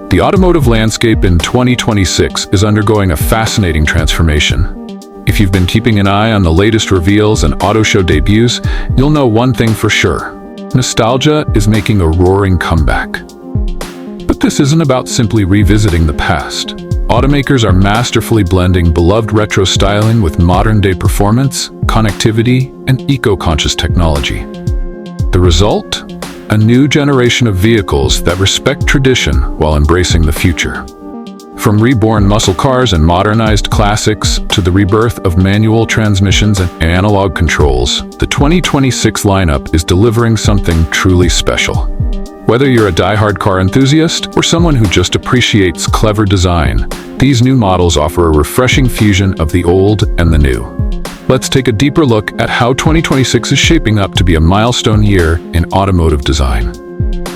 The automotive landscape in 2026 is undergoing a fascinating transformation. If you've been keeping an eye on the latest reveals and auto show debuts, you'll know one thing for sure. Nostalgia is making a roaring comeback. But this isn't about simply revisiting the past. Automakers are masterfully blending beloved retro styling with modern-day performance, connectivity, and eco-conscious technology. The result? A new generation of vehicles that respect tradition while embracing the future. From reborn muscle cars and modernized classics to the rebirth of manual transmissions and analog controls, the 2026 lineup is delivering something truly special. Whether you're a die-hard car enthusiast or someone who just appreciates clever design, these new models offer a refreshing fusion of the old and the new. Let's take a deeper look at how 2026 is shaping up to be a milestone year in automotive design.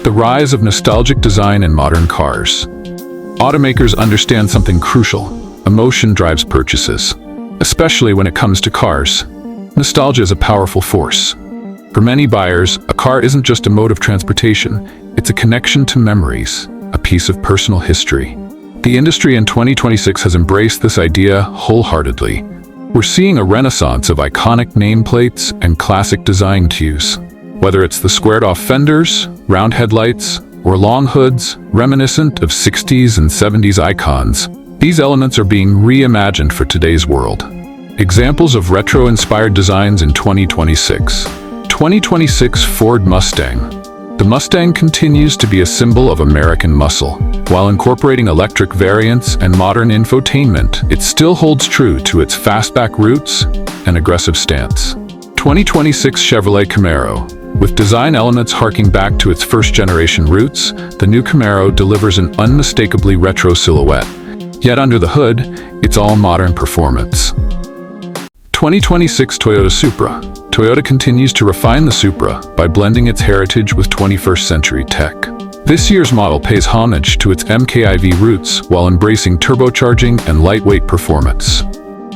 The rise of nostalgic design in modern cars. Automakers understand something crucial. Emotion drives purchases, especially when it comes to cars. Nostalgia is a powerful force. For many buyers, a car isn't just a mode of transportation, it's a connection to memories, a piece of personal history. The industry in 2026 has embraced this idea wholeheartedly. We're seeing a renaissance of iconic nameplates and classic design cues. Whether it's the squared-off fenders, round headlights, or long hoods, reminiscent of 60s and 70s icons, these elements are being reimagined for today's world. Examples of retro-inspired designs in 2026. 2026 Ford Mustang. The Mustang continues to be a symbol of American muscle. While incorporating electric variants and modern infotainment, it still holds true to its fastback roots and aggressive stance. 2026 Chevrolet Camaro. With design elements harking back to its first-generation roots, the new Camaro delivers an unmistakably retro silhouette. Yet under the hood, it's all modern performance. 2026 Toyota Supra. Toyota continues to refine the Supra by blending its heritage with 21st century tech. This year's model pays homage to its MKIV roots while embracing turbocharging and lightweight performance.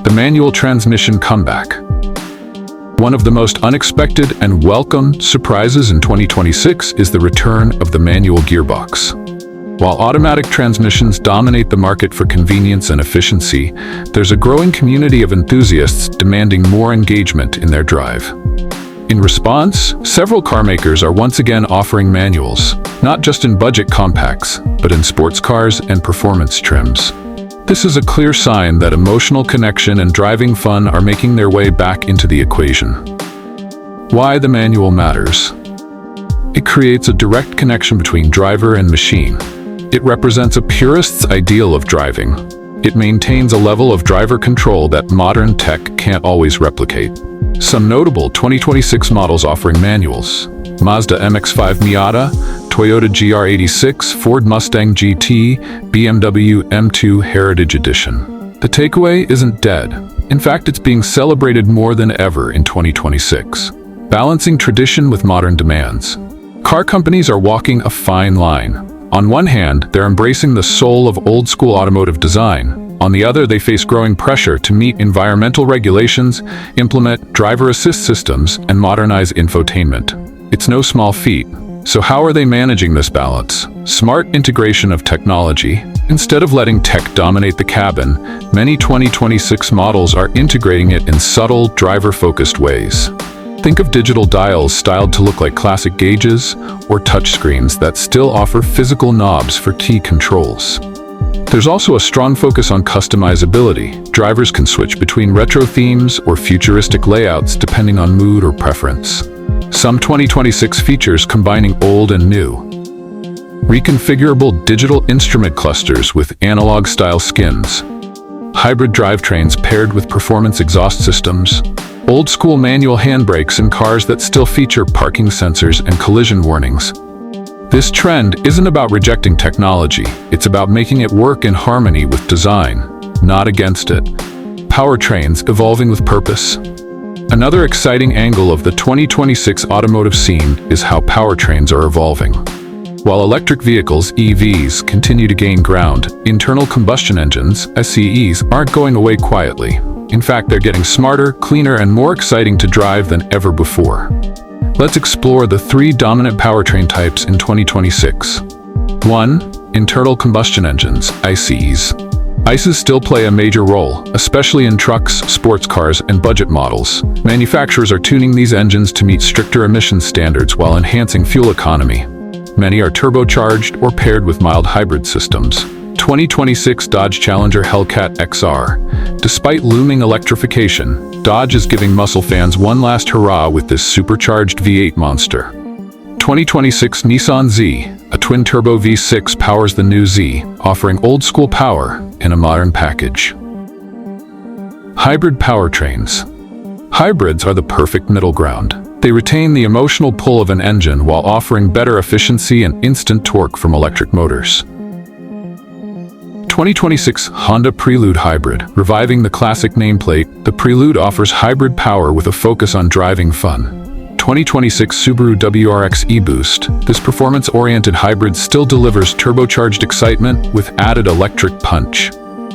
The manual transmission comeback. One of the most unexpected and welcome surprises in 2026 is the return of the manual gearbox. While automatic transmissions dominate the market for convenience and efficiency, there's a growing community of enthusiasts demanding more engagement in their drive. In response, several car makers are once again offering manuals, not just in budget compacts, but in sports cars and performance trims. This is a clear sign that emotional connection and driving fun are making their way back into the equation. Why the manual matters. It creates a direct connection between driver and machine. It represents a purist's ideal of driving. It maintains a level of driver control that modern tech can't always replicate. Some notable 2026 models offering manuals: Mazda MX-5 Miata, Toyota GR86, Ford Mustang GT, BMW M2 Heritage Edition. The takeaway isn't dead. In fact, it's being celebrated more than ever in 2026. Balancing tradition with modern demands. Car companies are walking a fine line. On one hand, they're embracing the soul of old-school automotive design. On the other, they face growing pressure to meet environmental regulations, implement driver assist systems, and modernize infotainment. It's no small feat. So how are they managing this balance? Smart integration of technology. Instead of letting tech dominate the cabin, many 2026 models are integrating it in subtle, driver-focused ways. Think of digital dials styled to look like classic gauges, or touchscreens that still offer physical knobs for key controls. There's also a strong focus on customizability. Drivers can switch between retro themes or futuristic layouts depending on mood or preference. Some 2026 features combining old and new. Reconfigurable digital instrument clusters with analog-style skins. Hybrid drivetrains paired with performance exhaust systems. Old-school manual handbrakes in cars that still feature parking sensors and collision warnings. This trend isn't about rejecting technology, it's about making it work in harmony with design, not against it. Powertrains evolving with purpose. Another exciting angle of the 2026 automotive scene is how powertrains are evolving. While electric vehicles, EVs, continue to gain ground, internal combustion engines, SCEs, aren't going away quietly. In fact, they're getting smarter, cleaner, and more exciting to drive than ever before. Let's explore the 3 dominant powertrain types in 2026. 1. Internal combustion engines, ICEs. ICEs still play a major role, especially in trucks, sports cars, and budget models. Manufacturers are tuning these engines to meet stricter emission standards while enhancing fuel economy. Many are turbocharged or paired with mild hybrid systems. 2026 Dodge Challenger Hellcat XR. Despite looming electrification, Dodge is giving muscle fans one last hurrah with this supercharged V8 monster. 2026 Nissan Z. A twin-turbo V6 powers the new Z, offering old-school power in a modern package. Hybrid powertrains. Hybrids are the perfect middle ground. They retain the emotional pull of an engine while offering better efficiency and instant torque from electric motors. 2026 Honda Prelude Hybrid. Reviving the classic nameplate, the Prelude offers hybrid power with a focus on driving fun. 2026 Subaru WRX e-Boost. This performance-oriented hybrid still delivers turbocharged excitement with added electric punch.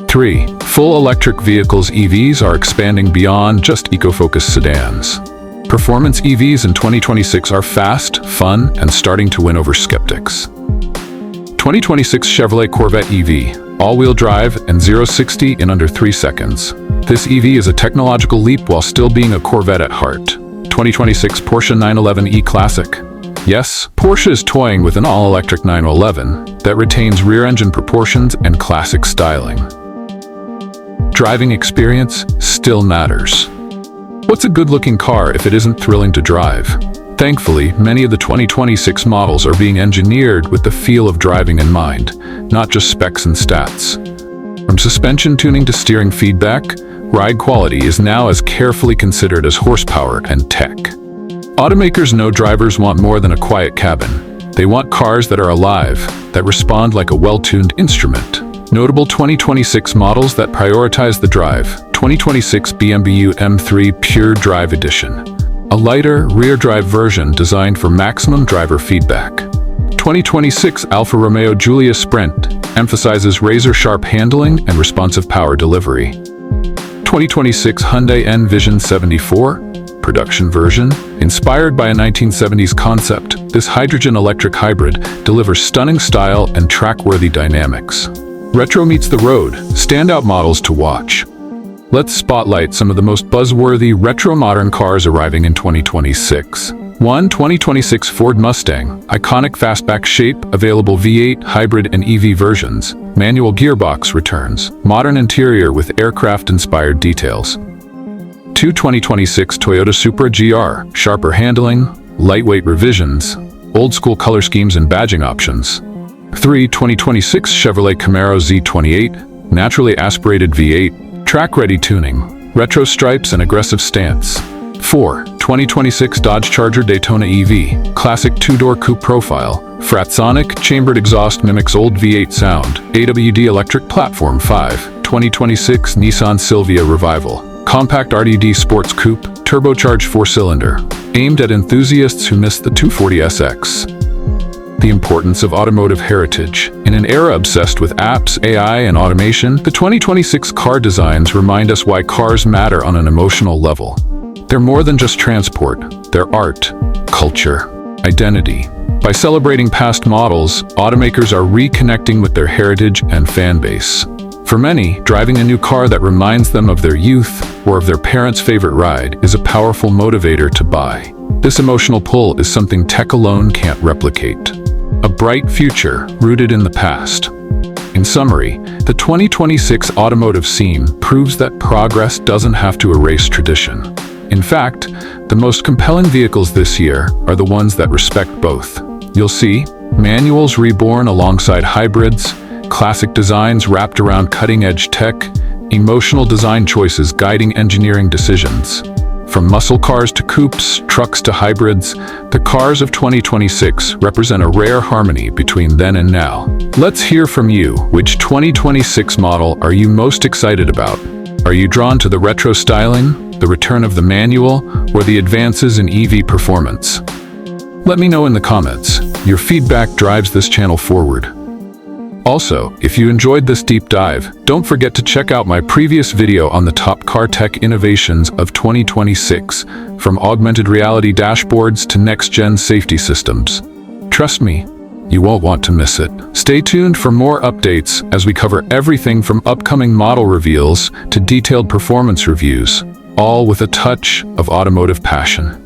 3. Full electric vehicles. EVs are expanding beyond just eco-focused sedans. Performance EVs in 2026 are fast, fun, and starting to win over skeptics. 2026 Chevrolet Corvette EV. All-wheel drive and 0-60 in under 3 seconds. This EV is a technological leap while still being a Corvette at heart. 2026 Porsche 911 E-Classic. Yes, Porsche is toying with an all-electric 911 that retains rear-engine proportions and classic styling. Driving experience still matters. What's a good-looking car if it isn't thrilling to drive? Thankfully, many of the 2026 models are being engineered with the feel of driving in mind, not just specs and stats. From suspension tuning to steering feedback, ride quality is now as carefully considered as horsepower and tech. Automakers know drivers want more than a quiet cabin. They want cars that are alive, that respond like a well-tuned instrument. Notable 2026 models that prioritize the drive. 2026 BMW M3 Pure Drive Edition. A lighter, rear-drive version designed for maximum driver feedback. 2026 Alfa Romeo Giulia Sprint emphasizes razor-sharp handling and responsive power delivery. 2026 Hyundai N-Vision 74 production version. Inspired by a 1970s concept, this hydrogen-electric hybrid delivers stunning style and track-worthy dynamics. Retro meets the road, standout models to watch. Let's spotlight some of the most buzzworthy retro-modern cars arriving in 2026. 1. 2026 Ford Mustang. Iconic fastback shape, available V8, hybrid, and EV versions. Manual gearbox returns. Modern interior with aircraft-inspired details. 2. 2026 Toyota Supra GR. Sharper handling, lightweight revisions, old-school color schemes and badging options. 3. 2026 Chevrolet Camaro Z28. Naturally aspirated V8. Track-ready tuning. Retro stripes and aggressive stance. 4. 2026 Dodge Charger Daytona EV. Classic 2-door coupe profile. Fratsonic, chambered exhaust mimics old V8 sound. AWD electric platform. 5. 2026 Nissan Silvia Revival. Compact RDD sports coupe, turbocharged 4-cylinder. Aimed at enthusiasts who miss the 240SX. The importance of automotive heritage. In an era obsessed with apps, AI, and automation, the 2026 car designs remind us why cars matter on an emotional level. They're more than just transport. They're art, culture, identity. By celebrating past models, automakers are reconnecting with their heritage and fan base. For many, driving a new car that reminds them of their youth or of their parents' favorite ride is a powerful motivator to buy. This emotional pull is something tech alone can't replicate. A bright future rooted in the past. In summary, the 2026 automotive scene proves that progress doesn't have to erase tradition. In fact, the most compelling vehicles this year are the ones that respect both. You'll see manuals reborn alongside hybrids, classic designs wrapped around cutting-edge tech, emotional design choices guiding engineering decisions. From muscle cars to coupes, trucks to hybrids, the cars of 2026 represent a rare harmony between then and now. Let's hear from you. Which 2026 model are you most excited about? Are you drawn to the retro styling, the return of the manual, or the advances in EV performance? Let me know in the comments. Your feedback drives this channel forward. Also, if you enjoyed this deep dive, don't forget to check out my previous video on the top car tech innovations of 2026, from augmented reality dashboards to next-gen safety systems. Trust me, you won't want to miss it. Stay tuned for more updates as we cover everything from upcoming model reveals to detailed performance reviews, all with a touch of automotive passion.